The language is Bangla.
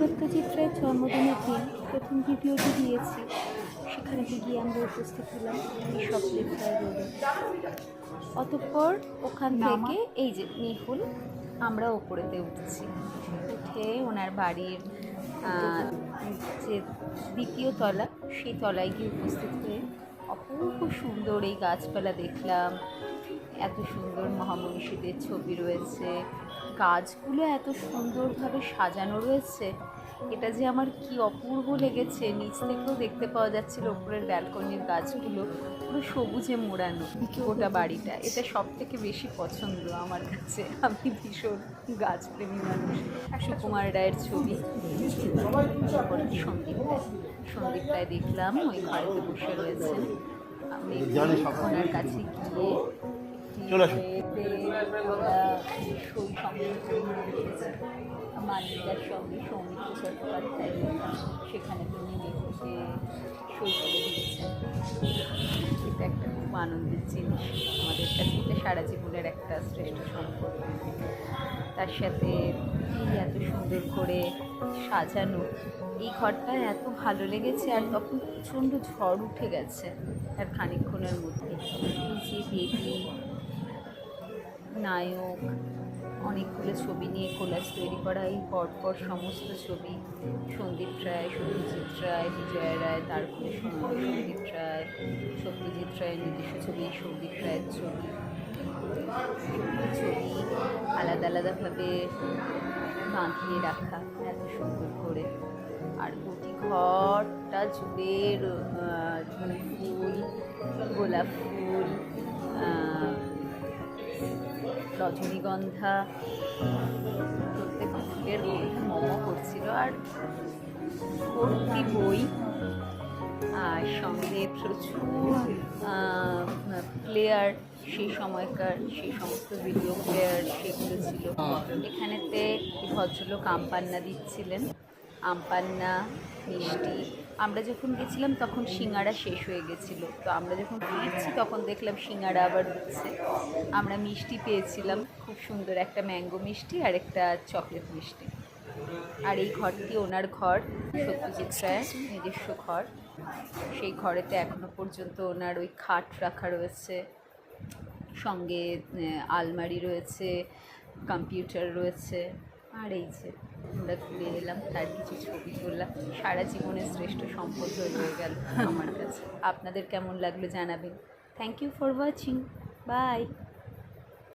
সত্যজিৎ রায়ের জন্মদিনের দিন প্রথম ভিডিওটি দিয়েছি, সেখানে গিয়ে আমরা উপস্থিত হলাম এই স্বপ্নের প্রায় রোডে। অতঃপর ওখান থেকে এই যে মেহুল, আমরা ওপরেতে উঠছি। উঠে ওনার বাড়ির যে দ্বিতীয় তলা, সেই তলায় গিয়ে উপস্থিত হয়ে অপূর্ব সুন্দর এই গাছপালা দেখলাম। এত সুন্দর মহামনীষীদের ছবি রয়েছে, গাছগুলো এত সুন্দরভাবে সাজানো রয়েছে, এটা যে আমার কি অপূর্ব লেগেছে। নিচ থেকেও দেখতে পাওয়া যাচ্ছিল ওপরের ব্যালকনির গাছগুলো পুরো সবুজে মোড়ানো গোটা বাড়িটা। এটা সব থেকে বেশি পছন্দ আমার কাছে, আমি ভীষণ গাছপ্রেমী মানুষ। সুকুমার রায়ের ছবি। সন্দীপ রায় দেখলাম ওই ঘরেতে বসে রয়েছেন। আমি ওনার কাছে গিয়ে সই মালিকার সঙ্গে সৌমিত্র চট্টোপাধ্যায় সেখানে তিনি মেহুলকে সই করে দিয়েছেন। এটা একটা খুব আনন্দের জিনিস আমাদের কাছে, এটা সারা জীবনের একটা শ্রেষ্ঠ সম্পদ। তার সাথে এত সুন্দর করে সাজানো এই ঘরটা এত ভালো লেগেছে। আর তখন প্রচণ্ড ঝড় উঠে গেছে আর খানিকক্ষণের মধ্যে। এই যে বেবি নায়ক, অনেকগুলো ছবি নিয়ে কোলাজ তৈরি করা, এই পরপর সমস্ত ছবি, সন্দীপ রায়, সত্যজিৎ রায়, বিজয়া রায়, তারপরে সন্দীপ রায়, সত্যজিৎ রায়ের নিজস্ব ছবি, সন্দীপ রায়ের ছবি, ছবি আলাদা আলাদাভাবে বাঁধিয়ে রাখা এত সুন্দর করে। আর গোটি ঘরটা জুড়ে ফুল, গোলাপ ফুল, রজনীগন্ধা, প্রত্যেক ফুলের মধ্যে মোমো করছিল। আর ভর্তি বই, আর সঙ্গে প্রচুর প্লেয়ার, সেই সময়কার সেই সমস্ত ভিডিও প্লেয়ার সেগুলো ছিল। এখানেতে ভদ্রলোক আমপান্না দিচ্ছিলেন, আমপান্না, মিষ্টি। আমরা যখন গেছিলাম তখন সিঙ্গাড়া শেষ হয়ে গেছিলো, তো আমরা যখন ফিরছি তখন দেখলাম সিঙ্গাড়া আবার দিচ্ছে। আমরা মিষ্টি পেয়েছিলাম, খুব সুন্দর একটা ম্যাঙ্গো মিষ্টি আর একটা চকলেট মিষ্টি। আর এই ঘরটি ওনার ঘর, সত্যজিৎ রায়ের নিজস্ব ঘর। সেই ঘরেতে এখনো পর্যন্ত ওনার ওই খাট রাখা রয়েছে, সঙ্গে আলমারি রয়েছে, কম্পিউটার রয়েছে। আর এই যে আমরা ঘুরে এলাম, তার কিছু ছবি তুললাম। সারা জীবনের শ্রেষ্ঠ সম্পদ হয়ে গেল আমার কাছে। আপনাদের কেমন লাগলো জানাবেন। Thank you for watching, by.